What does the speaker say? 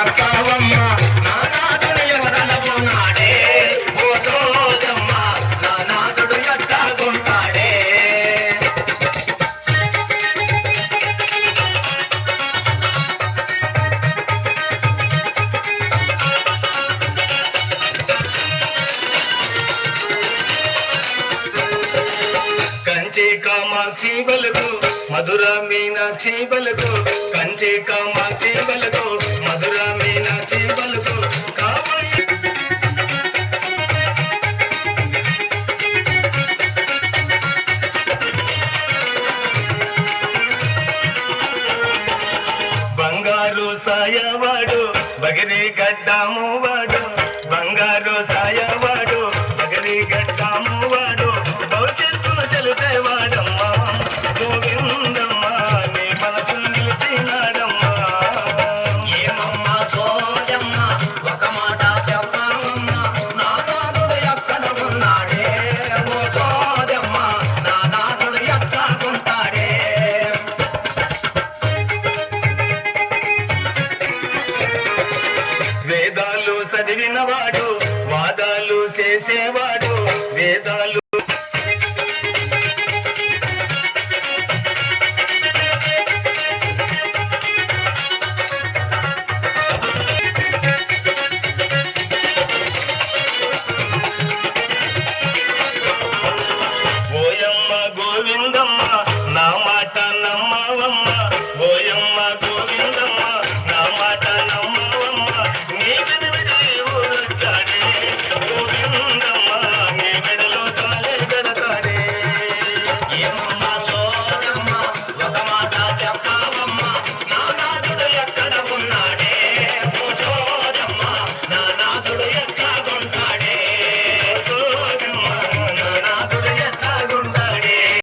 ఎత్తావమ్మ నా నాదుడు ఎవరనుకున్నాడే ఓ సోజమ్మ నా నాదుడు ఎట్టాగుంటాడే కంచి కామాక్షి బలుగు మధుర మీనాక్షి బలుగు కంచి కామాక్షి బలుగు మధుర మీనాక్షి బలుగు బంగారు సాయవాడు బగిరి గడ్డము వాడు బంగారు సాయవాడు బగిరి గడ్డము వాడు భవిష్యత్తును చెలుతేవాడమ్మా గోవిందమ్మా నీ మనసు నిలిచినాడమ్మా ఏమమ్మా సోజమ్మ ఒక మాట చెప్పమ్మా నా నాదుడు ఎక్కడ ఉన్నాడే ఓ సోజమ్మ నా నాదుడు ఎక్కడుంటాడే వేదాలు చదివినవాడు వాదాలు చేసేవాడు